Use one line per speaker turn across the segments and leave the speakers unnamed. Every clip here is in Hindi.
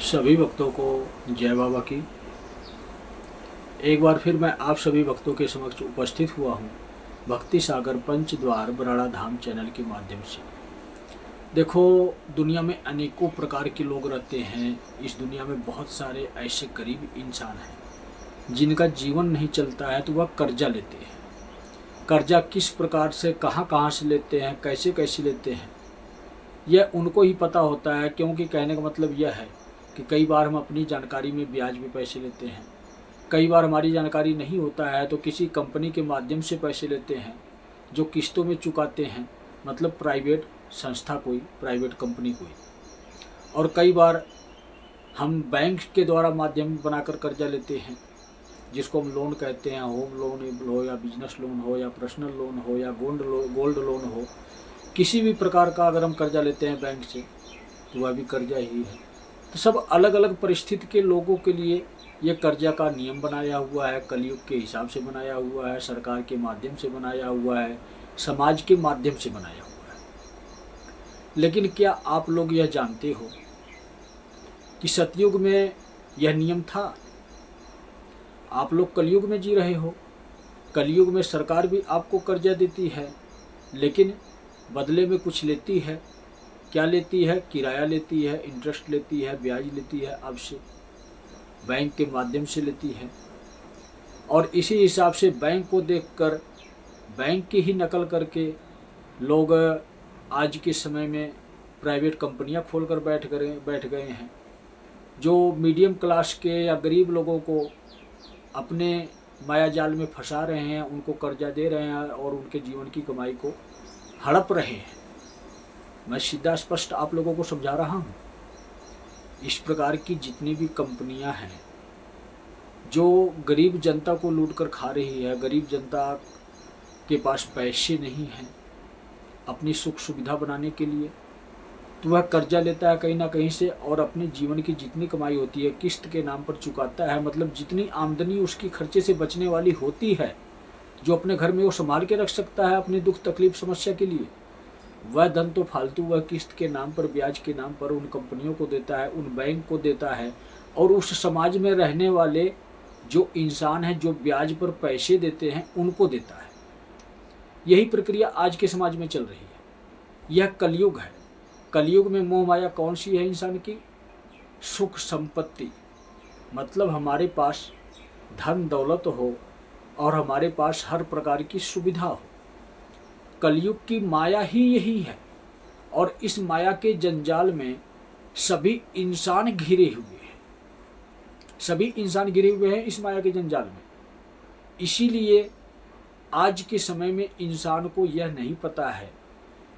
सभी भक्तों को जय बाबा की। एक बार फिर मैं आप सभी भक्तों के समक्ष उपस्थित हुआ हूँ भक्ति सागर पंच द्वार बराड़ा धाम चैनल के माध्यम से। देखो, दुनिया में अनेकों प्रकार के लोग रहते हैं। इस दुनिया में बहुत सारे ऐसे गरीब इंसान हैं जिनका जीवन नहीं चलता है, तो वह कर्जा लेते हैं। कर्जा किस प्रकार से, कहाँ कहाँ से लेते हैं, कैसे कैसे लेते हैं, यह उनको ही पता होता है। क्योंकि कहने का मतलब यह है कि कई बार हम अपनी जानकारी में ब्याज भी पैसे लेते हैं, कई बार हमारी जानकारी नहीं होता है तो किसी कंपनी के माध्यम से पैसे लेते हैं जो किस्तों में चुकाते हैं, मतलब प्राइवेट संस्था कोई, प्राइवेट कंपनी कोई। और कई बार हम बैंक के द्वारा माध्यम बनाकर कर्जा लेते हैं, जिसको हम लोन कहते हैं। होम लोन हो या बिजनेस लोन हो या पर्सनल लोन हो या गोल्ड लोन हो, किसी भी प्रकार का अगर हम कर्जा लेते हैं बैंक से तो वह भी कर्जा ही है। तो सब अलग अलग परिस्थिति के लोगों के लिए ये कर्जा का नियम बनाया हुआ है, कलयुग के हिसाब से बनाया हुआ है, सरकार के माध्यम से बनाया हुआ है, समाज के माध्यम से बनाया हुआ है। लेकिन क्या आप लोग यह जानते हो कि सतयुग में यह नियम था? आप लोग कलयुग में जी रहे हो। कलयुग में सरकार भी आपको कर्जा देती है, लेकिन बदले में कुछ लेती है। क्या लेती है? किराया लेती है, इंटरेस्ट लेती है, ब्याज लेती है, आपसे बैंक के माध्यम से लेती है। और इसी हिसाब से बैंक को देखकर, बैंक की ही नकल करके लोग आज के समय में प्राइवेट कंपनियां खोलकर बैठ गए हैं, जो मीडियम क्लास के या गरीब लोगों को अपने माया जाल में फंसा रहे हैं, उनको कर्जा दे रहे हैं और उनके जीवन की कमाई को हड़प रहे हैं। मैं सीधा स्पष्ट आप लोगों को समझा रहा हूँ। इस प्रकार की जितनी भी कंपनियां हैं जो गरीब जनता को लूट कर खा रही है, गरीब जनता के पास पैसे नहीं हैं अपनी सुख सुविधा बनाने के लिए, तो वह कर्जा लेता है कहीं ना कहीं से और अपने जीवन की जितनी कमाई होती है किस्त के नाम पर चुकाता है। मतलब जितनी आमदनी उसकी खर्चे से बचने वाली होती है, जो अपने घर में वो संभाल के रख सकता है अपनी दुख तकलीफ समस्या के लिए, वह धन तो फालतू वह किस्त के नाम पर, ब्याज के नाम पर उन कंपनियों को देता है, उन बैंक को देता है। और उस समाज में रहने वाले जो इंसान हैं, जो ब्याज पर पैसे देते हैं, उनको देता है। यही प्रक्रिया आज के समाज में चल रही है। यह कलयुग है। कलयुग में मोह माया कौन सी है इंसान की? सुख संपत्ति। मतलब हमारे पास धन दौलत हो और हमारे पास हर प्रकार की सुविधा हो। कलयुग की माया ही यही है। और इस माया के जंजाल में सभी इंसान घिरे हुए हैं, सभी इंसान घिरे हुए हैं इस माया के जंजाल में। इसीलिए आज के समय में इंसान को यह नहीं पता है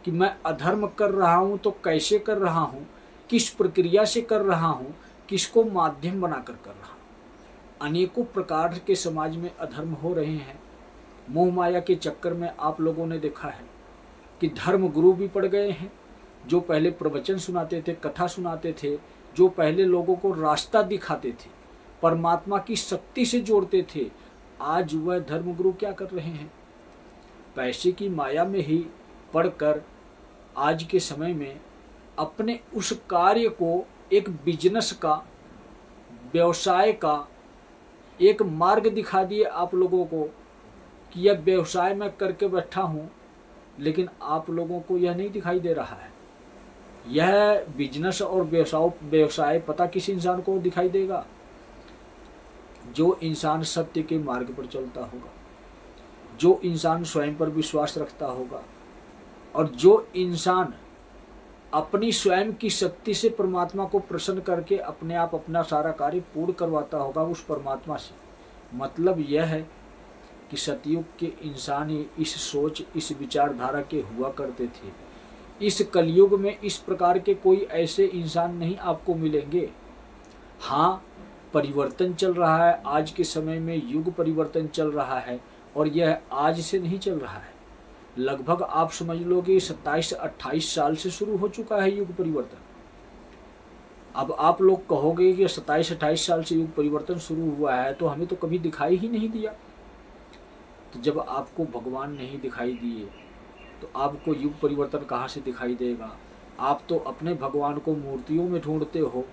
कि मैं अधर्म कर रहा हूं तो कैसे कर रहा हूं, किस प्रक्रिया से कर रहा हूं, किसको माध्यम बनाकर कर रहा हूं। अनेकों प्रकार के समाज में अधर्म हो रहे हैं। मोह माया के चक्कर में आप लोगों ने देखा है कि धर्म गुरु भी पड़ गए हैं, जो पहले प्रवचन सुनाते थे, कथा सुनाते थे, जो पहले लोगों को रास्ता दिखाते थे, परमात्मा की शक्ति से जोड़ते थे। आज वह धर्मगुरु क्या कर रहे हैं? पैसे की माया में ही पढ़कर आज के समय में अपने उस कार्य को एक बिजनेस का, व्यवसाय का एक मार्ग दिखा दिए आप लोगों को कि यह व्यवसाय मैं करके बैठा हूँ। लेकिन आप लोगों को यह नहीं दिखाई दे रहा है। यह बिजनेस और व्यवसाय पता किस इंसान को दिखाई देगा? जो इंसान सत्य के मार्ग पर चलता होगा, जो इंसान स्वयं पर विश्वास रखता होगा, और जो इंसान अपनी स्वयं की शक्ति से परमात्मा को प्रसन्न करके अपने आप अपना सारा कार्य पूर्ण करवाता होगा उस परमात्मा से। मतलब यह है कि सतयुग के इंसान ही इस सोच, इस विचारधारा के हुआ करते थे। इस कलयुग में इस प्रकार के कोई ऐसे इंसान नहीं आपको मिलेंगे। हाँ, परिवर्तन चल रहा है। आज के समय में युग परिवर्तन चल रहा है और यह आज से नहीं चल रहा है। लगभग आप समझ लो कि 27-28 साल से शुरू हो चुका है युग परिवर्तन। अब आप लोग कहोगे कि 27-28 साल से युग परिवर्तन शुरू हुआ है तो हमें तो कभी दिखाई ही नहीं दिया। तो जब आपको भगवान नहीं दिखाई दिए तो आपको युग परिवर्तन कहाँ से दिखाई देगा? आप तो अपने भगवान को मूर्तियों में ढूंढते हो,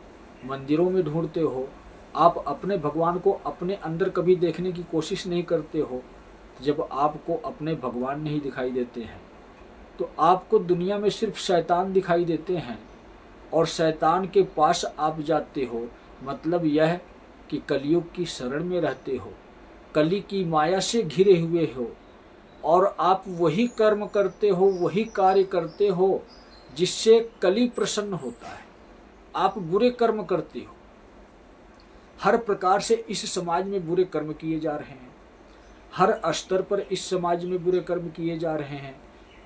मंदिरों में ढूंढते हो, आप अपने भगवान को अपने अंदर कभी देखने की कोशिश नहीं करते हो। जब आपको अपने भगवान नहीं दिखाई देते हैं तो आपको दुनिया में सिर्फ शैतान दिखाई देते हैं, और शैतान के पास आप जाते हो। मतलब यह कि कलयुग की शरण में रहते हो, कली की माया से घिरे हुए हो, और आप वही कर्म करते हो, वही कार्य करते हो जिससे कली प्रसन्न होता है। आप बुरे कर्म करते हो। हर प्रकार से इस समाज में बुरे कर्म किए जा रहे हैं, हर स्तर पर इस समाज में बुरे कर्म किए जा रहे हैं।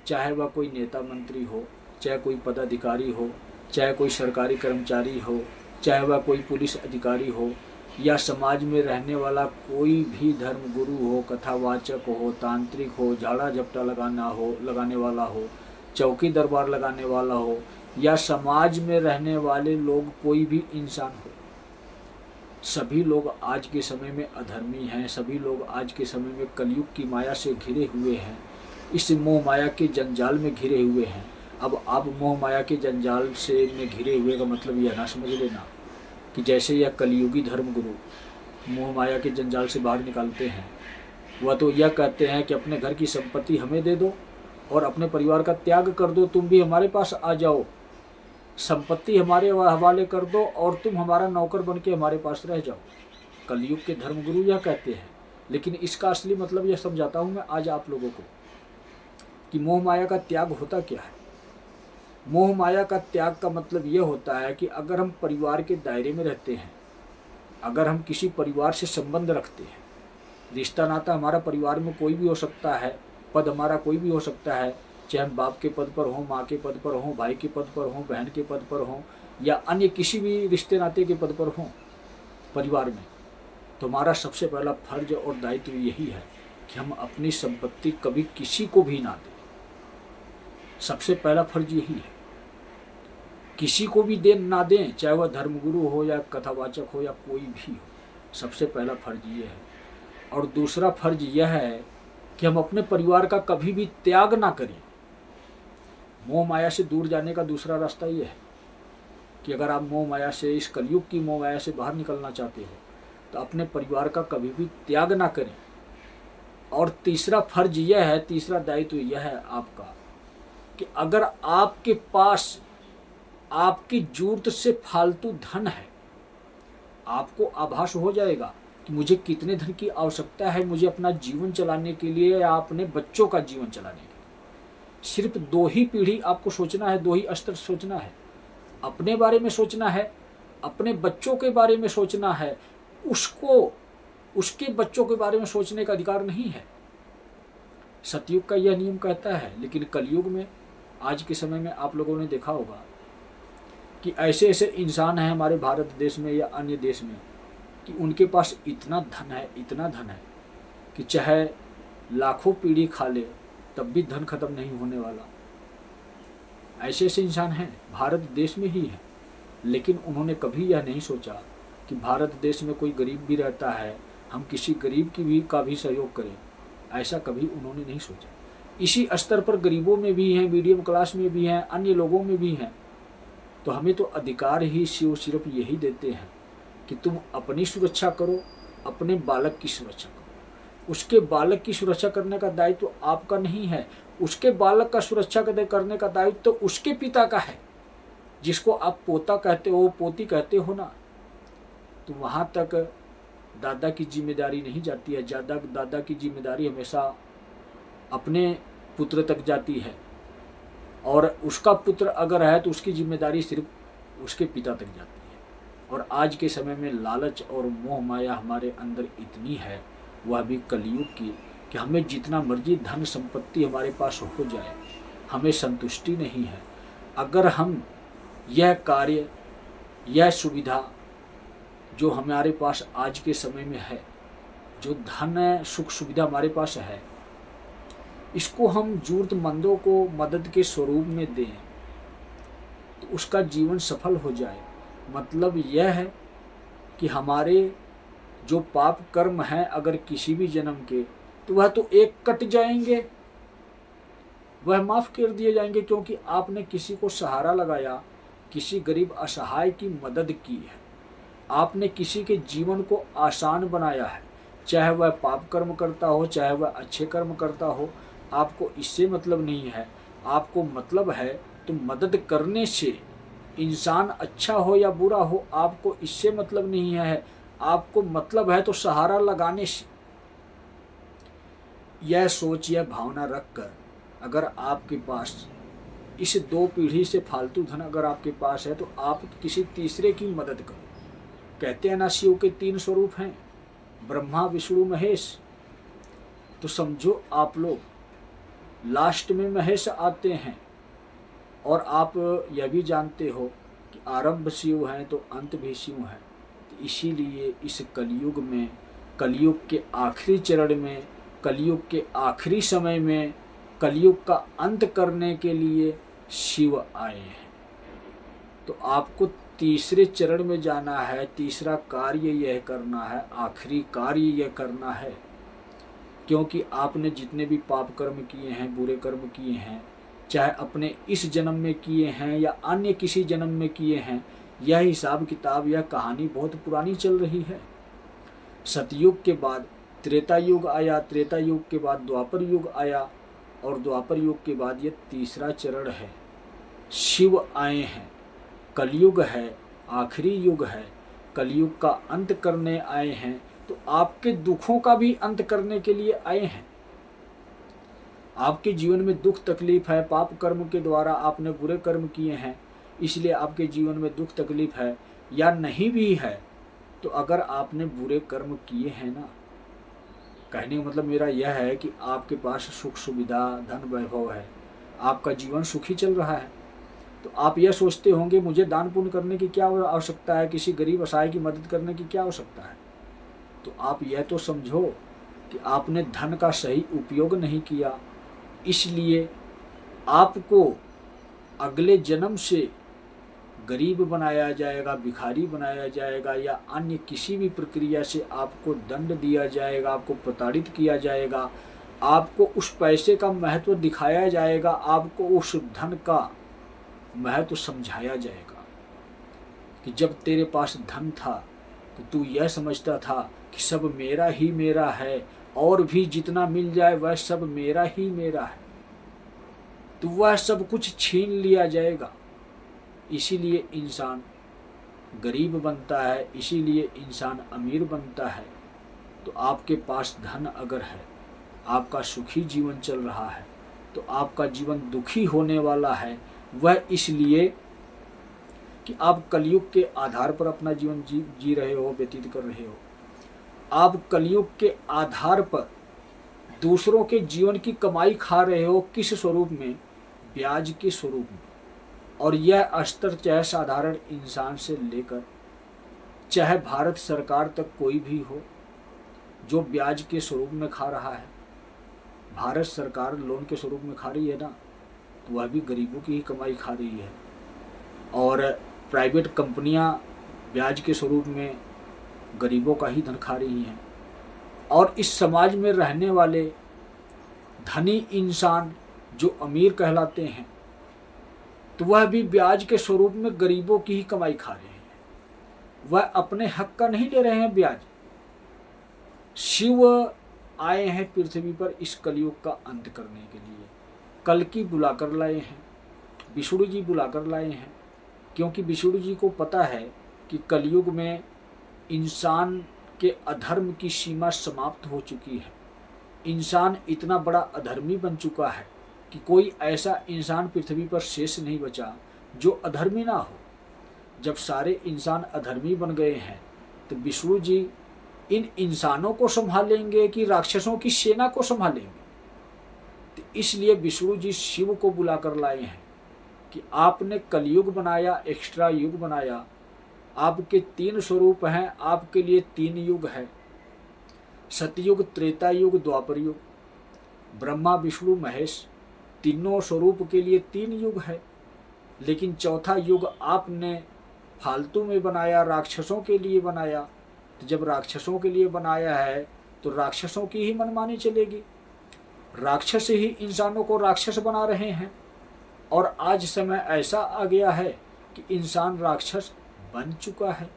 चाहे वह कोई नेता मंत्री हो, चाहे कोई पदाधिकारी हो, चाहे कोई सरकारी कर्मचारी हो, चाहे वह कोई पुलिस अधिकारी हो, या समाज में रहने वाला कोई भी धर्म गुरु हो, कथावाचक हो, तांत्रिक हो, झाड़ा झपटा लगाने वाला हो, चौकी दरबार लगाने वाला हो, या समाज में रहने वाले लोग कोई भी इंसान हो, सभी लोग आज के समय में अधर्मी हैं। सभी लोग आज के समय में कलयुग की माया से घिरे हुए हैं, इस मोह माया के जंजाल में घिरे हुए हैं। अब आप मोह माया के जंजाल से में घिरे हुए का मतलब यह ना समझ लेना कि जैसे यह कलयुगी धर्मगुरु मोह माया के जंजाल से बाहर निकालते हैं, वह तो यह कहते हैं कि अपने घर की संपत्ति हमें दे दो और अपने परिवार का त्याग कर दो, तुम भी हमारे पास आ जाओ, संपत्ति हमारे हवाले कर दो और तुम हमारा नौकर बन के हमारे पास रह जाओ। कलयुग के धर्मगुरु यह कहते हैं। लेकिन इसका असली मतलब यह समझाता हूँ मैं आज आप लोगों को कि मोह माया का त्याग होता क्या है। मोह माया का त्याग का मतलब यह होता है कि अगर हम परिवार के दायरे में रहते हैं, अगर हम किसी परिवार से संबंध रखते हैं, रिश्ता नाता हमारा परिवार में कोई भी हो सकता है, पद हमारा कोई भी हो सकता है, चाहे हम बाप के पद पर हों, माँ के पद पर हों, भाई के पद पर हों, बहन के पद पर हों, या अन्य किसी भी रिश्ते नाते के पद पर हों परिवार में, तो हमारा सबसे पहला फर्ज और दायित्व यही है कि हम अपनी संपत्ति कभी किसी को भी ना दें। सबसे पहला फर्ज यही है, किसी को भी ना दें, चाहे वह धर्मगुरु हो या कथावाचक हो या कोई भी हो। सबसे पहला फर्ज ये है। और दूसरा फर्ज यह है कि हम अपने परिवार का कभी भी त्याग ना करें। मोह माया से दूर जाने का दूसरा रास्ता यह है कि अगर आप मोह माया से, इस कलयुग की मोह माया से बाहर निकलना चाहते हो तो अपने परिवार का कभी भी त्याग ना करें। और तीसरा फर्ज यह है, तीसरा दायित्व यह है आपका कि अगर आपके पास आपकी जरूरत से फालतू धन है, आपको आभास हो जाएगा कि मुझे कितने धन की आवश्यकता है मुझे अपना जीवन चलाने के लिए या अपने बच्चों का जीवन चलाने के लिए। सिर्फ 2 ही पीढ़ी आपको सोचना है, 2 ही स्तर सोचना है। अपने बारे में सोचना है, अपने बच्चों के बारे में सोचना है। उसको उसके बच्चों के बारे में सोचने का अधिकार नहीं है। सतयुग का यह नियम कहता है। लेकिन कलयुग में, आज के समय में आप लोगों ने देखा होगा कि ऐसे ऐसे इंसान हैं हमारे भारत देश में या अन्य देश में कि उनके पास इतना धन है, इतना धन है कि चाहे लाखों पीढ़ी खा ले तब भी धन खत्म नहीं होने वाला। ऐसे ऐसे इंसान हैं, भारत देश में ही हैं। लेकिन उन्होंने कभी यह नहीं सोचा कि भारत देश में कोई गरीब भी रहता है, हम किसी गरीब का भी सहयोग करें। ऐसा कभी उन्होंने नहीं सोचा। इसी स्तर पर गरीबों में भी हैं, मीडियम क्लास में भी हैं, अन्य लोगों में भी हैं। तो हमें तो अधिकार ही शिव सिर्फ यही देते हैं कि तुम अपनी सुरक्षा करो, अपने बालक की सुरक्षा करो। उसके बालक की सुरक्षा करने का दायित्व आपका नहीं है, उसके बालक का सुरक्षा करने का दायित्व तो उसके पिता का है, जिसको आप पोता कहते हो, पोती कहते हो ना। तो वहाँ तक दादा की जिम्मेदारी नहीं जाती है। दादा की जिम्मेदारी हमेशा अपने पुत्र तक जाती है, और उसका पुत्र अगर है तो उसकी जिम्मेदारी सिर्फ उसके पिता तक जाती है। और आज के समय में लालच और मोह माया हमारे अंदर इतनी है, वह भी कलयुग की, कि हमें जितना मर्जी धन संपत्ति हमारे पास हो जाए, हमें संतुष्टि नहीं है। अगर हम यह कार्य, यह सुविधा जो हमारे पास आज के समय में है, जो धन सुख सुविधा हमारे पास है, इसको हम जरूरतमंदों को मदद के स्वरूप में दें तो उसका जीवन सफल हो जाए। मतलब यह है कि हमारे जो पाप कर्म हैं अगर किसी भी जन्म के, तो वह तो एक कट जाएंगे, वह माफ़ कर दिए जाएंगे, क्योंकि आपने किसी को सहारा लगाया, किसी गरीब असहाय की मदद की है। आपने किसी के जीवन को आसान बनाया है, चाहे वह पाप कर्म करता हो चाहे वह अच्छे कर्म करता हो। आपको इससे मतलब नहीं है, आपको मतलब है तो मदद करने से, इंसान अच्छा हो या बुरा हो आपको इससे मतलब नहीं है, आपको मतलब है तो सहारा लगाने से। यह सोच यह भावना रखकर अगर आपके पास इस 2 पीढ़ी से फालतू धन अगर आपके पास है तो आप किसी तीसरे की मदद करो। कहते हैं ना शिव के 3 स्वरूप हैं, ब्रह्मा विष्णु महेश। तो समझो आप लोग लास्ट में महेश आते हैं, और आप यह भी जानते हो कि आरंभ शिव है तो अंत भी शिव है। तो इसीलिए इस कलयुग में, कलयुग के आखिरी चरण में, कलयुग के आखिरी समय में, कलयुग का अंत करने के लिए शिव आए हैं। तो आपको तीसरे चरण में जाना है, तीसरा कार्य यह करना है, आखिरी कार्य यह करना है। क्योंकि आपने जितने भी पाप कर्म किए हैं, बुरे कर्म किए हैं, चाहे अपने इस जन्म में किए हैं या अन्य किसी जन्म में किए हैं, यह हिसाब किताब, यह कहानी बहुत पुरानी चल रही है। सतयुग के बाद त्रेता युग आया, त्रेता युग के बाद द्वापर युग आया, और द्वापर युग के बाद ये तीसरा चरण है, शिव आए हैं। कलयुग है, आखिरी युग है, कलयुग का अंत करने आए हैं। तो आपके दुखों का भी अंत करने के लिए आए हैं। आपके जीवन में दुख तकलीफ है, पाप कर्म के द्वारा आपने बुरे कर्म किए हैं, इसलिए आपके जीवन में दुख तकलीफ है, या नहीं भी है तो अगर आपने बुरे कर्म किए हैं ना, कहने का मतलब मेरा यह है कि आपके पास सुख सुविधा धन वैभव है, आपका जीवन सुखी चल रहा है, तो आप यह सोचते होंगे मुझे दान पुण्य करने की क्या आवश्यकता है, किसी गरीब असहाय की मदद करने की क्या आवश्यकता है। तो आप यह तो समझो कि आपने धन का सही उपयोग नहीं किया, इसलिए आपको अगले जन्म से गरीब बनाया जाएगा, भिखारी बनाया जाएगा, या अन्य किसी भी प्रक्रिया से आपको दंड दिया जाएगा, आपको प्रताड़ित किया जाएगा, आपको उस पैसे का महत्व दिखाया जाएगा, आपको उस धन का महत्व समझाया जाएगा कि जब तेरे पास धन था तो तू यह समझता था कि सब मेरा ही मेरा है, और भी जितना मिल जाए वह सब मेरा ही मेरा है, तो वह सब कुछ छीन लिया जाएगा। इसीलिए इंसान गरीब बनता है, इसीलिए इंसान अमीर बनता है। तो आपके पास धन अगर है, आपका सुखी जीवन चल रहा है, तो आपका जीवन दुखी होने वाला है। वह इसलिए कि आप कलयुग के आधार पर अपना जीवन जी रहे हो, व्यतीत कर रहे हो। आप कलयुग के आधार पर दूसरों के जीवन की कमाई खा रहे हो, किस स्वरूप में? ब्याज के स्वरूप में। और यह स्तर चाहे साधारण इंसान से लेकर चाहे भारत सरकार तक कोई भी हो, जो ब्याज के स्वरूप में खा रहा है। भारत सरकार लोन के स्वरूप में खा रही है ना, तो वह भी गरीबों की ही कमाई खा रही है। और प्राइवेट कंपनियां ब्याज के स्वरूप में गरीबों का ही धन खा रही हैं। और इस समाज में रहने वाले धनी इंसान जो अमीर कहलाते हैं, तो वह भी ब्याज के स्वरूप में गरीबों की ही कमाई खा रहे हैं। वह अपने हक का नहीं ले रहे हैं ब्याज। शिव आए हैं पृथ्वी पर इस कलयुग का अंत करने के लिए। कल्कि बुलाकर लाए हैं, विष्णु जी बुलाकर लाए हैं, क्योंकि विष्णु जी को पता है कि कलयुग में इंसान के अधर्म की सीमा समाप्त हो चुकी है। इंसान इतना बड़ा अधर्मी बन चुका है कि कोई ऐसा इंसान पृथ्वी पर शेष नहीं बचा जो अधर्मी ना हो। जब सारे इंसान अधर्मी बन गए हैं, तो विष्णु जी इन इंसानों को संभालेंगे कि राक्षसों की सेना को संभालेंगे? तो इसलिए विष्णु जी शिव को बुलाकर लाए हैं कि आपने कलयुग बनाया, एक्स्ट्रा युग बनाया। आपके 3 स्वरूप हैं, आपके लिए 3 युग है, सतयुग, त्रेता युग, द्वापर युग। ब्रह्मा विष्णु महेश तीनों स्वरूप के लिए 3 युग है। लेकिन चौथा युग आपने फालतू में बनाया, राक्षसों के लिए बनाया। तो जब राक्षसों के लिए बनाया है तो राक्षसों की ही मनमानी चलेगी। राक्षस ही इंसानों को राक्षस बना रहे हैं। और आज समय ऐसा आ गया है कि इंसान राक्षस बन चुका है।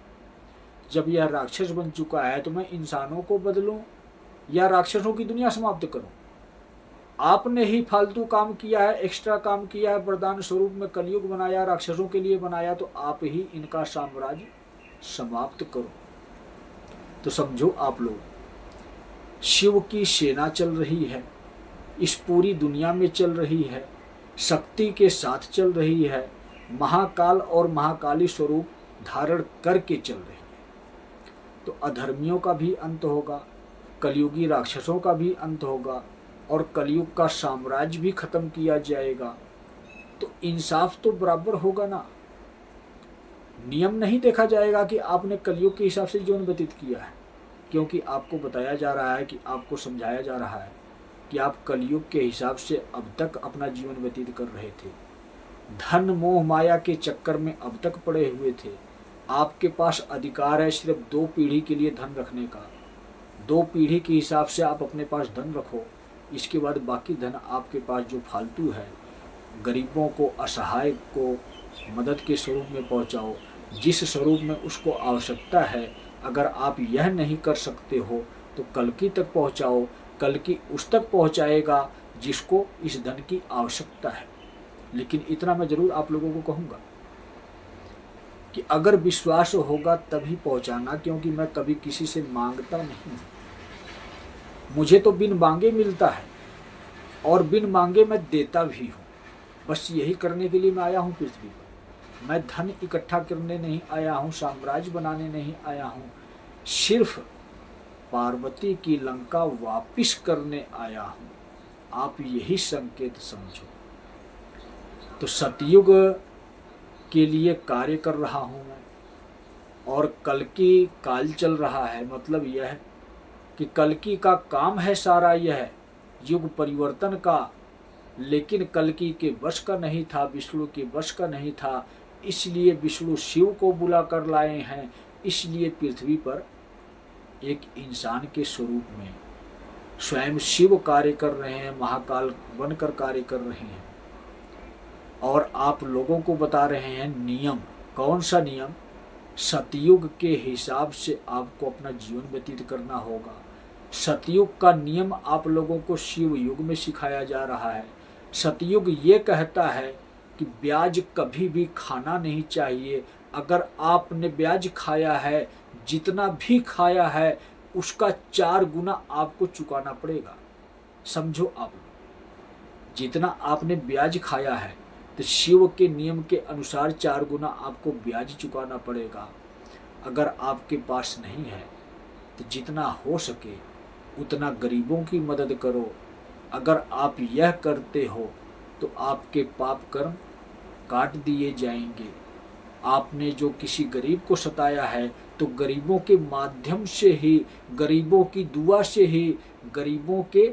जब यह राक्षस बन चुका है तो मैं इंसानों को बदलूं या राक्षसों की दुनिया समाप्त करूं? आपने ही फालतू काम किया है, एक्स्ट्रा काम किया है, वरदान स्वरूप में कलयुग बनाया, राक्षसों के लिए बनाया, तो आप ही इनका साम्राज्य समाप्त करो। तो समझो आप लोग, शिव की सेना चल रही है, इस पूरी दुनिया में चल रही है, शक्ति के साथ चल रही है, महाकाल और महाकाली स्वरूप धारण करके चल रही है। तो अधर्मियों का भी अंत होगा, कलयुगी राक्षसों का भी अंत होगा और कलयुग का साम्राज्य भी खत्म किया जाएगा। तो इंसाफ तो बराबर होगा ना। नियम नहीं देखा जाएगा कि आपने कलयुग के हिसाब से जीवन व्यतीत किया है, क्योंकि आपको बताया जा रहा है कि आपको समझाया जा रहा है कि आप कलयुग के हिसाब से अब तक अपना जीवन व्यतीत कर रहे थे, धन मोह माया के चक्कर में अब तक पड़े हुए थे। आपके पास अधिकार है सिर्फ 2 पीढ़ी के लिए धन रखने का। 2 पीढ़ी के हिसाब से आप अपने पास धन रखो, इसके बाद बाकी धन आपके पास जो फालतू है, गरीबों को, असहाय को मदद के स्वरूप में पहुंचाओ, जिस स्वरूप में उसको आवश्यकता है। अगर आप यह नहीं कर सकते हो तो कल्कि तक पहुंचाओ, कल्कि उस तक पहुंचाएगा जिसको इस धन की आवश्यकता है। लेकिन इतना मैं जरूर आप लोगों को कहूँगा कि अगर विश्वास होगा तभी पहुंचाना, क्योंकि मैं कभी किसी से मांगता नहीं, मुझे तो बिन मांगे मिलता है और बिन मांगे मैं देता भी हूँ। बस यही करने के लिए मैं आया हूँ पृथ्वी पर। मैं धन इकट्ठा करने नहीं आया हूँ, साम्राज्य बनाने नहीं आया हूँ, सिर्फ पार्वती की लंका वापिस करने आया हूँ। आप यही संकेत समझो। तो सतयुग के लिए कार्य कर रहा हूँ मैं, और कल्कि काल चल रहा है। मतलब यह कि कल्कि का काम है सारा यह युग परिवर्तन का, लेकिन कल्कि के वश का नहीं था, विष्णु के वश का नहीं था। इसलिए विष्णु शिव को बुला कर लाए हैं। इसलिए पृथ्वी पर एक इंसान के स्वरूप में स्वयं शिव कार्य कर रहे हैं, महाकाल बनकर कार्य कर रहे हैं। और आप लोगों को बता रहे हैं नियम। कौन सा नियम? सतयुग के हिसाब से आपको अपना जीवन व्यतीत करना होगा। सतयुग का नियम आप लोगों को शिव युग में सिखाया जा रहा है। सतयुग ये कहता है कि ब्याज कभी भी खाना नहीं चाहिए। अगर आपने ब्याज खाया है, जितना भी खाया है उसका 4 गुना आपको चुकाना पड़ेगा। समझो आप, जितना आपने ब्याज खाया है तो शिव के नियम के अनुसार 4 गुना आपको ब्याज चुकाना पड़ेगा। अगर आपके पास नहीं है तो जितना हो सके उतना गरीबों की मदद करो। अगर आप यह करते हो तो आपके पाप कर्म काट दिए जाएंगे। आपने जो किसी गरीब को सताया है तो गरीबों के माध्यम से ही, गरीबों की दुआ से ही, गरीबों के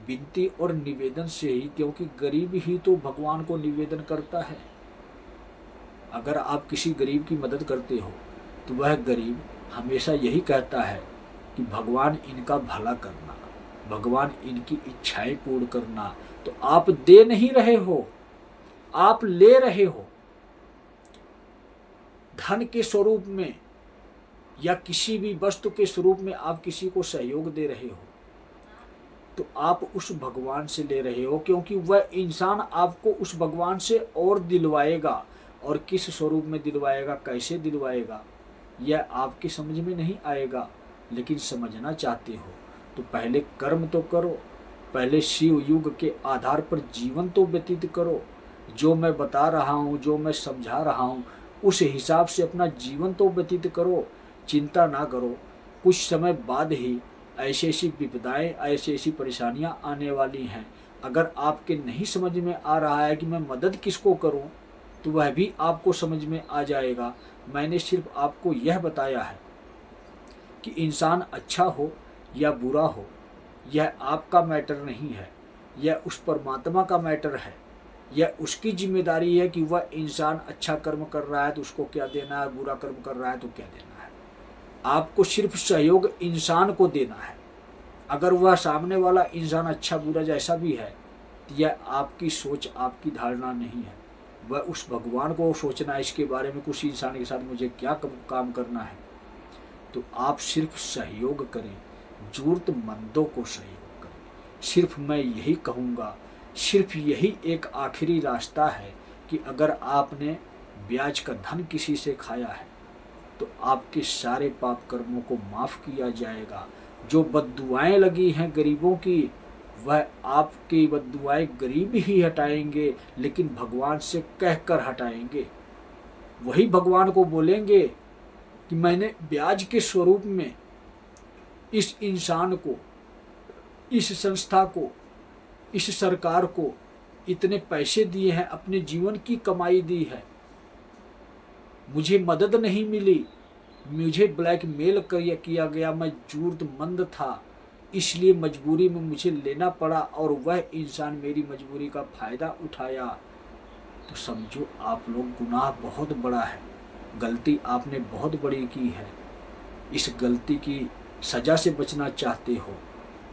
विनती और निवेदन से ही, क्योंकि गरीब ही तो भगवान को निवेदन करता है। अगर आप किसी गरीब की मदद करते हो तो वह गरीब हमेशा यही कहता है कि भगवान इनका भला करना, भगवान इनकी इच्छाएं पूर्ण करना। तो आप दे नहीं रहे हो, आप ले रहे हो। धन के स्वरूप में या किसी भी वस्तु के स्वरूप में आप किसी को सहयोग दे रहे हो तो आप उस भगवान से ले रहे हो, क्योंकि वह इंसान आपको उस भगवान से और दिलवाएगा। और किस स्वरूप में दिलवाएगा, कैसे दिलवाएगा, यह आपकी समझ में नहीं आएगा। लेकिन समझना चाहते हो तो पहले कर्म तो करो, पहले शिव युग के आधार पर जीवन तो व्यतीत करो। जो मैं बता रहा हूँ, जो मैं समझा रहा हूँ, उस हिसाब से अपना जीवन तो व्यतीत करो। चिंता ना करो, कुछ समय बाद ही ऐसी ऐसी विपदाएं, ऐसी ऐसी परेशानियां आने वाली हैं। अगर आपके नहीं समझ में आ रहा है कि मैं मदद किसको करूं, तो वह भी आपको समझ में आ जाएगा। मैंने सिर्फ आपको यह बताया है कि इंसान अच्छा हो या बुरा हो, यह आपका मैटर नहीं है, यह उस परमात्मा का मैटर है। यह उसकी जिम्मेदारी है कि वह इंसान अच्छा कर्म कर रहा है तो उसको क्या देना है, बुरा कर्म कर रहा है तो क्या देना है। आपको सिर्फ सहयोग इंसान को देना है। अगर वह सामने वाला इंसान अच्छा बुरा जैसा भी है तो यह आपकी सोच, आपकी धारणा नहीं है। वह उस भगवान को सोचना है इसके बारे में, कुछ इंसान के साथ मुझे क्या काम करना है। तो आप सिर्फ सहयोग करें, जरूरतमंदों को सहयोग करें। सिर्फ मैं यही कहूँगा, सिर्फ यही एक आखिरी रास्ता है कि अगर आपने ब्याज का धन किसी से खाया है तो आपके सारे पाप कर्मों को माफ़ किया जाएगा। जो बद्दुआएं लगी हैं गरीबों की, वह आपकी बद्दुआएं गरीब ही हटाएंगे, लेकिन भगवान से कहकर हटाएंगे। वही भगवान को बोलेंगे कि मैंने ब्याज के स्वरूप में इस इंसान को, इस संस्था को, इस सरकार को इतने पैसे दिए हैं, अपने जीवन की कमाई दी है, मुझे मदद नहीं मिली, मुझे ब्लैकमेल किया गया, मैं जरूरतमंद था, इसलिए मजबूरी में मुझे लेना पड़ा और वह इंसान मेरी मजबूरी का फ़ायदा उठाया। तो समझो आप लोग गुनाह बहुत बड़ा है, गलती आपने बहुत बड़ी की है। इस गलती की सज़ा से बचना चाहते हो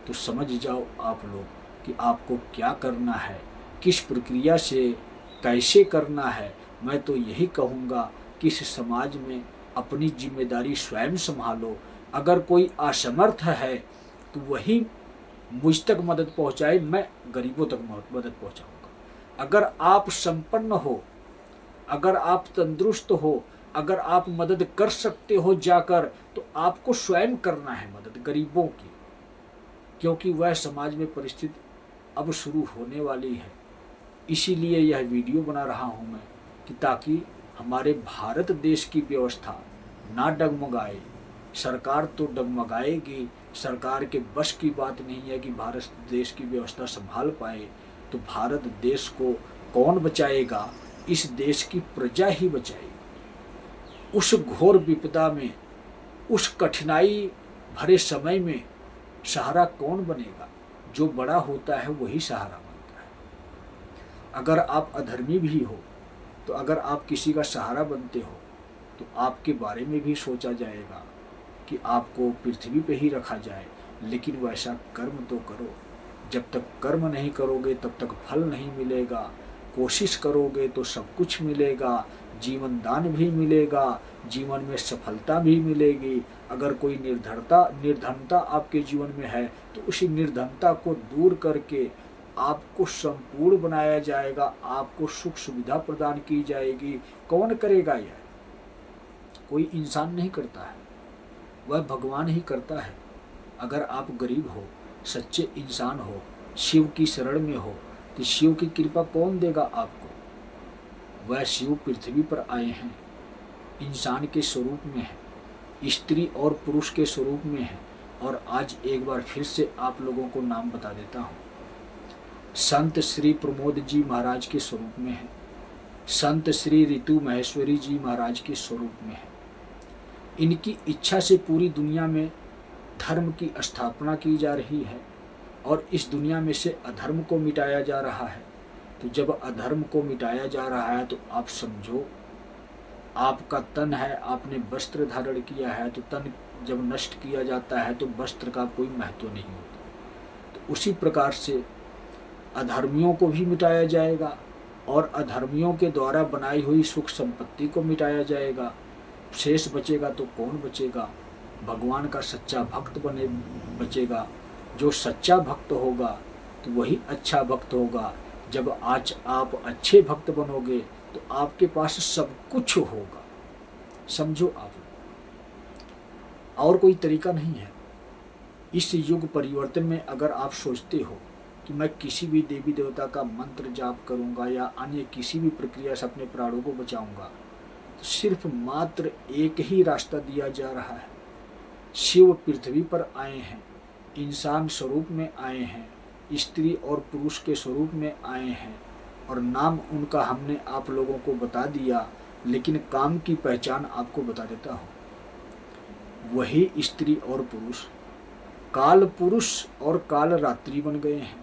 तो समझ जाओ आप लोग कि आपको क्या करना है, किस प्रक्रिया से कैसे करना है। मैं तो यही कहूँगा कि इस समाज में अपनी जिम्मेदारी स्वयं संभालो। अगर कोई असमर्थ है तो वही मुझ तक मदद पहुँचाए, मैं गरीबों तक मदद पहुँचाऊँगा। अगर आप संपन्न हो, अगर आप तंदुरुस्त हो, अगर आप मदद कर सकते हो जाकर, तो आपको स्वयं करना है मदद गरीबों की, क्योंकि वह समाज में परिस्थिति अब शुरू होने वाली है। इसीलिए यह वीडियो बना रहा हूँ मैं कि ताकि हमारे भारत देश की व्यवस्था ना डगमगाए। सरकार तो डगमगाएगी, सरकार के बस की बात नहीं है कि भारत देश की व्यवस्था संभाल पाए। तो भारत देश को कौन बचाएगा? इस देश की प्रजा ही बचाएगी। उस घोर विपदा में, उस कठिनाई भरे समय में सहारा कौन बनेगा? जो बड़ा होता है वही सहारा बनता है। अगर आप अधर्मी भी हो, तो अगर आप किसी का सहारा बनते हो तो आपके बारे में भी सोचा जाएगा कि आपको पृथ्वी पे ही रखा जाए, लेकिन वैसा कर्म तो करो। जब तक कर्म नहीं करोगे तब तक फल नहीं मिलेगा। कोशिश करोगे तो सब कुछ मिलेगा, जीवन दान भी मिलेगा, जीवन में सफलता भी मिलेगी। अगर कोई निर्धनता आपके जीवन में है तो उसी निर्धनता को दूर करके आपको संपूर्ण बनाया जाएगा, आपको सुख सुविधा प्रदान की जाएगी। कौन करेगा यह? कोई इंसान नहीं करता है, वह भगवान ही करता है। अगर आप गरीब हो, सच्चे इंसान हो, शिव की शरण में हो, तो शिव की कृपा कौन देगा आपको? वह शिव पृथ्वी पर आए हैं, इंसान के स्वरूप में है, स्त्री और पुरुष के स्वरूप में है। और आज एक बार फिर से आप लोगों को नाम बता देता हूँ। संत श्री प्रमोद जी महाराज के स्वरूप में है, संत श्री ऋतु महेश्वरी जी महाराज के स्वरूप में है। इनकी इच्छा से पूरी दुनिया में धर्म की स्थापना की जा रही है और इस दुनिया में से अधर्म को मिटाया जा रहा है। तो जब अधर्म को मिटाया जा रहा है तो आप समझो, आपका तन है, आपने वस्त्र धारण किया है, तो तन जब नष्ट किया जाता है तो वस्त्र का कोई महत्व नहीं होता। तो उसी प्रकार से अधर्मियों को भी मिटाया जाएगा और अधर्मियों के द्वारा बनाई हुई सुख संपत्ति को मिटाया जाएगा। शेष बचेगा तो कौन बचेगा? भगवान का सच्चा भक्त बचेगा। जो सच्चा भक्त होगा तो वही अच्छा भक्त होगा। जब आज आप अच्छे भक्त बनोगे तो आपके पास सब कुछ होगा। समझो आप, और कोई तरीका नहीं है। इस युग परिवर्तन में अगर आप सोचते हो कि मैं किसी भी देवी देवता का मंत्र जाप करूंगा या अन्य किसी भी प्रक्रिया से अपने प्राणों को बचाऊंगा, तो सिर्फ मात्र एक ही रास्ता दिया जा रहा है। शिव पृथ्वी पर आए हैं, इंसान स्वरूप में आए हैं, स्त्री और पुरुष के स्वरूप में आए हैं और नाम उनका हमने आप लोगों को बता दिया, लेकिन काम की पहचान आपको बता देता हूँ। वही स्त्री और पुरुष काल पुरुष और काल रात्रि बन गए हैं,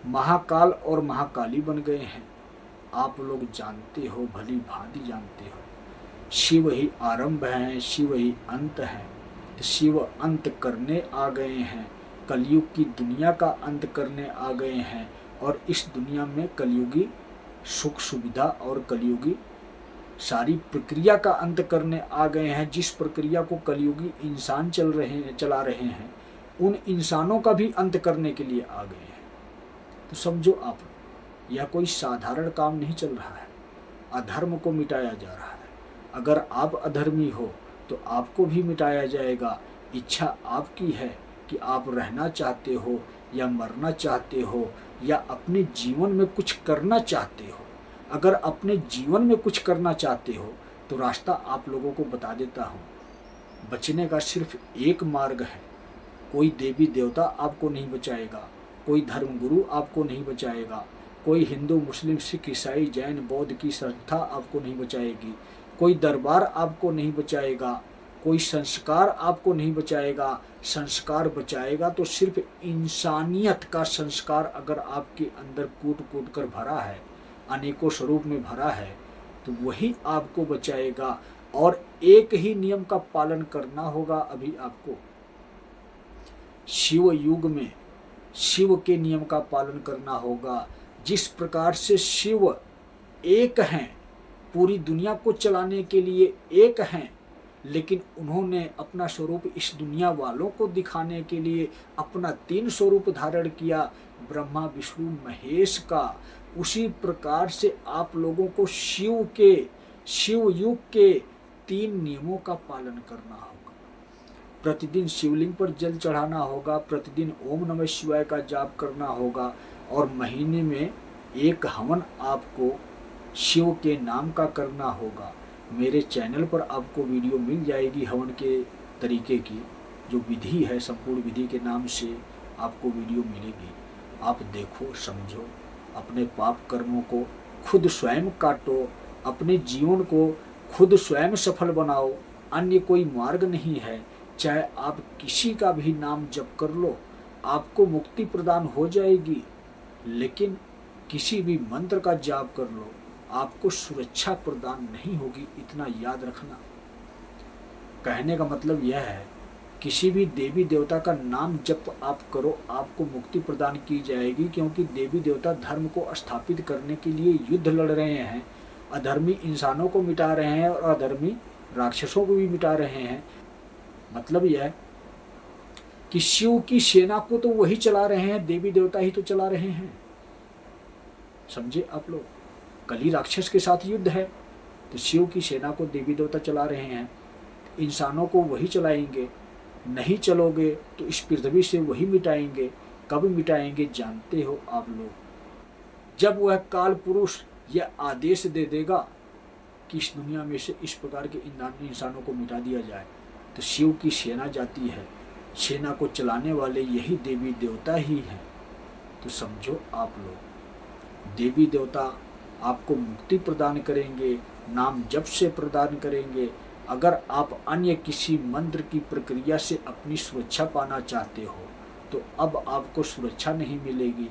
महाकाल और महाकाली बन गए हैं। आप लोग जानते हो, भली भांति जानते हो। शिव ही आरंभ हैं, शिव ही अंत हैं। तो शिव अंत करने आ गए हैं, कलयुग की दुनिया का अंत करने आ गए हैं और इस दुनिया में कलयुगी सुख सुविधा और कलयुगी सारी प्रक्रिया का अंत करने आ गए हैं। जिस प्रक्रिया को कलयुगी इंसान चला रहे हैं, उन इंसानों का भी अंत करने के लिए आ गए हैं। तो समझो आप, यह कोई साधारण काम नहीं चल रहा है। अधर्म को मिटाया जा रहा है। अगर आप अधर्मी हो तो आपको भी मिटाया जाएगा। इच्छा आपकी है कि आप रहना चाहते हो या मरना चाहते हो या अपने जीवन में कुछ करना चाहते हो। अगर अपने जीवन में कुछ करना चाहते हो तो रास्ता आप लोगों को बता देता हूँ। बचने का सिर्फ एक मार्ग है। कोई देवी देवता आपको नहीं बचाएगा, कोई धर्मगुरु आपको नहीं बचाएगा, कोई हिंदू मुस्लिम सिख ईसाई जैन बौद्ध की संस्था आपको नहीं बचाएगी, कोई दरबार आपको नहीं बचाएगा, कोई संस्कार आपको नहीं बचाएगा। संस्कार बचाएगा तो सिर्फ इंसानियत का संस्कार अगर आपके अंदर कूट कूट कर भरा है, अनेकों स्वरूप में भरा है, तो वही आपको बचाएगा। और एक ही नियम का पालन करना होगा। अभी आपको शिव युग में शिव के नियम का पालन करना होगा। जिस प्रकार से शिव एक हैं, पूरी दुनिया को चलाने के लिए एक हैं, लेकिन उन्होंने अपना स्वरूप इस दुनिया वालों को दिखाने के लिए अपना 3 स्वरूप धारण किया, ब्रह्मा विष्णु महेश का। उसी प्रकार से आप लोगों को शिव युग के 3 नियमों का पालन करना होगा। प्रतिदिन शिवलिंग पर जल चढ़ाना होगा, प्रतिदिन ओम नमः शिवाय का जाप करना होगा, और महीने में एक हवन आपको शिव के नाम का करना होगा। मेरे चैनल पर आपको वीडियो मिल जाएगी हवन के तरीके की, जो विधि है, संपूर्ण विधि के नाम से आपको वीडियो मिलेगी। आप देखो, समझो, अपने पाप कर्मों को खुद स्वयं काटो, अपने जीवन को खुद स्वयं सफल बनाओ। अन्य कोई मार्ग नहीं है। चाहे आप किसी का भी नाम जप कर लो, आपको मुक्ति प्रदान हो जाएगी, लेकिन किसी भी मंत्र का जाप कर लो, आपको सुरक्षा प्रदान नहीं होगी। इतना याद रखना। कहने का मतलब यह है, किसी भी देवी देवता का नाम जप आप करो, आपको मुक्ति प्रदान की जाएगी, क्योंकि देवी देवता धर्म को स्थापित करने के लिए युद्ध लड़ रहे हैं। अधर्मी इंसानों को मिटा रहे हैं और अधर्मी राक्षसों को भी मिटा रहे हैं। मतलब यह है कि शिव की सेना को तो वही चला रहे हैं, देवी देवता ही तो चला रहे हैं। समझे आप लोग? कली राक्षस के साथ युद्ध है, तो शिव की सेना को देवी देवता चला रहे हैं। इंसानों को वही चलाएंगे। नहीं चलोगे तो इस पृथ्वी से वही मिटाएंगे। कब मिटाएंगे जानते हो आप लोग? जब वह काल पुरुष यह आदेश दे देगा कि इस दुनिया में से इस प्रकार के इंसानों को मिटा दिया जाए, तो शिव की सेना जाती है। सेना को चलाने वाले यही देवी देवता ही हैं। तो समझो आप लोग, देवी देवता आपको मुक्ति प्रदान करेंगे, नाम जप से प्रदान करेंगे। अगर आप अन्य किसी मंत्र की प्रक्रिया से अपनी सुरक्षा पाना चाहते हो, तो अब आपको सुरक्षा नहीं मिलेगी।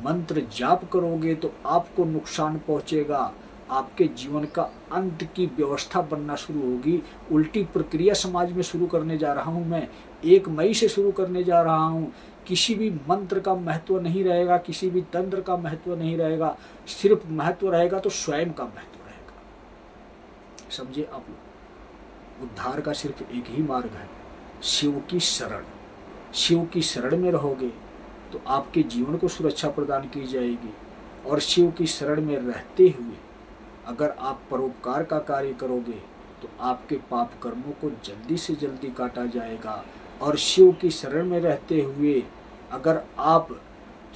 मंत्र जाप करोगे तो आपको नुकसान पहुंचेगा। आपके जीवन का अंत की व्यवस्था बनना शुरू होगी। उल्टी प्रक्रिया समाज में शुरू करने जा रहा हूं मैं। 1 मई से शुरू करने जा रहा हूं। किसी भी मंत्र का महत्व नहीं रहेगा, किसी भी तंत्र का महत्व नहीं रहेगा। सिर्फ महत्व रहेगा तो स्वयं का महत्व रहेगा। समझे आप लोग? उद्धार का सिर्फ एक ही मार्ग है, शिव की शरण। शिव की शरण में रहोगे तो आपके जीवन को सुरक्षा प्रदान की जाएगी। और शिव की शरण में रहते हुए अगर आप परोपकार का कार्य करोगे तो आपके पाप कर्मों को जल्दी से जल्दी काटा जाएगा। और शिव की शरण में रहते हुए अगर आप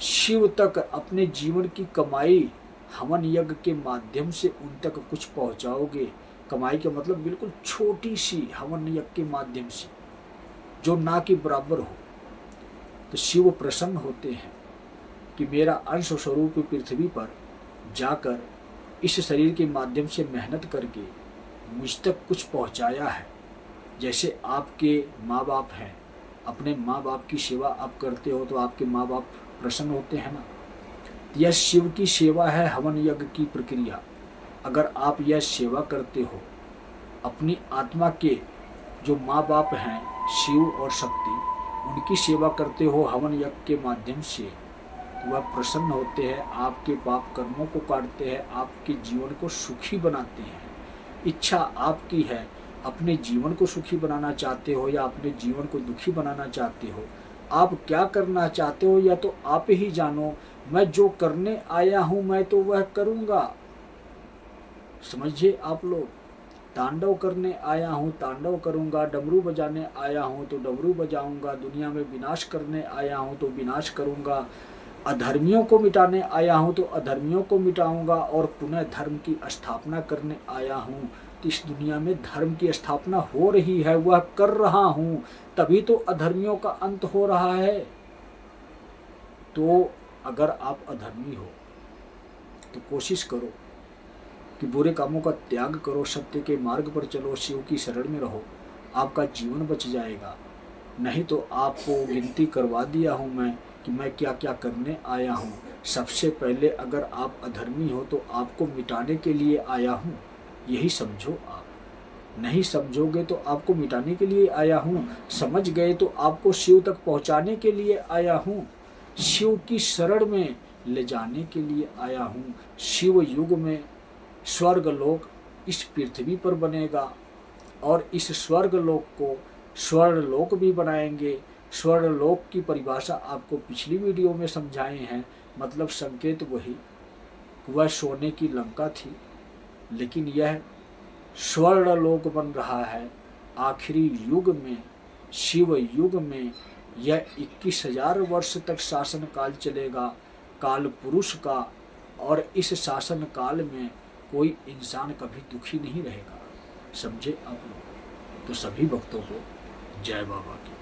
शिव तक अपने जीवन की कमाई हवन यज्ञ के माध्यम से उन तक कुछ पहुंचाओगे, कमाई का मतलब बिल्कुल छोटी सी हवन यज्ञ के माध्यम से, जो ना के बराबर हो, तो शिव प्रसन्न होते हैं कि मेरा अंश स्वरूप पृथ्वी पर जाकर इस शरीर के माध्यम से मेहनत करके मुझ तक कुछ पहुंचाया है। जैसे आपके माँ बाप हैं, अपने माँ बाप की सेवा आप करते हो तो आपके माँ बाप प्रसन्न होते हैं ना। यह शिव की सेवा है, हवन यज्ञ की प्रक्रिया। अगर आप यह सेवा करते हो, अपनी आत्मा के जो माँ बाप हैं शिव और शक्ति, उनकी सेवा करते हो हवन यज्ञ के माध्यम से, तो वह प्रसन्न होते हैं, आपके पाप कर्मों को काटते हैं, आपके जीवन को सुखी बनाते हैं। इच्छा आपकी है। अपने जीवन को सुखी बनाना चाहते हो या अपने जीवन को दुखी बनाना चाहते हो, आप क्या करना चाहते हो या तो आप ही जानो। मैं जो करने आया हूं मैं तो वह करूंगा। समझिए आप लोग, तांडव करने आया हूँ तांडव करूंगा, डमरू बजाने आया हूँ तो डमरू बजाऊंगा, दुनिया में विनाश करने आया हूँ तो विनाश करूंगा, अधर्मियों को मिटाने आया हूँ तो अधर्मियों को मिटाऊंगा, और पुनः धर्म की स्थापना करने आया हूँ। तो इस दुनिया में धर्म की स्थापना हो रही है, वह कर रहा हूँ, तभी तो अधर्मियों का अंत हो रहा है। तो अगर आप अधर्मी हो तो कोशिश करो कि बुरे कामों का त्याग करो, सत्य के मार्ग पर चलो, शिव की शरण में रहो, आपका जीवन बच जाएगा। नहीं तो आपको गिनती करवा दिया हूँ मैं कि मैं क्या क्या करने आया हूँ। सबसे पहले अगर आप अधर्मी हो तो आपको मिटाने के लिए आया हूँ, यही समझो आप। नहीं समझोगे तो आपको मिटाने के लिए आया हूँ, समझ गए तो आपको शिव तक पहुँचाने के लिए आया हूँ, शिव की शरण में ले जाने के लिए आया हूँ। शिव युग में स्वर्ग लोक इस पृथ्वी पर बनेगा, और इस स्वर्ग लोक को स्वर्ण लोक भी बनाएंगे। स्वर्ण लोक की परिभाषा आपको पिछली वीडियो में समझाए हैं, मतलब संकेत वही, वह सोने की लंका थी, लेकिन यह स्वर्ण लोक बन रहा है। आखिरी युग में, शिव युग में, यह 21,000 वर्ष तक शासन काल चलेगा, काल पुरुष का, और इस शासन काल में कोई इंसान कभी दुखी नहीं रहेगा। समझे आप लोग? तो सभी भक्तों को जय बाबा की।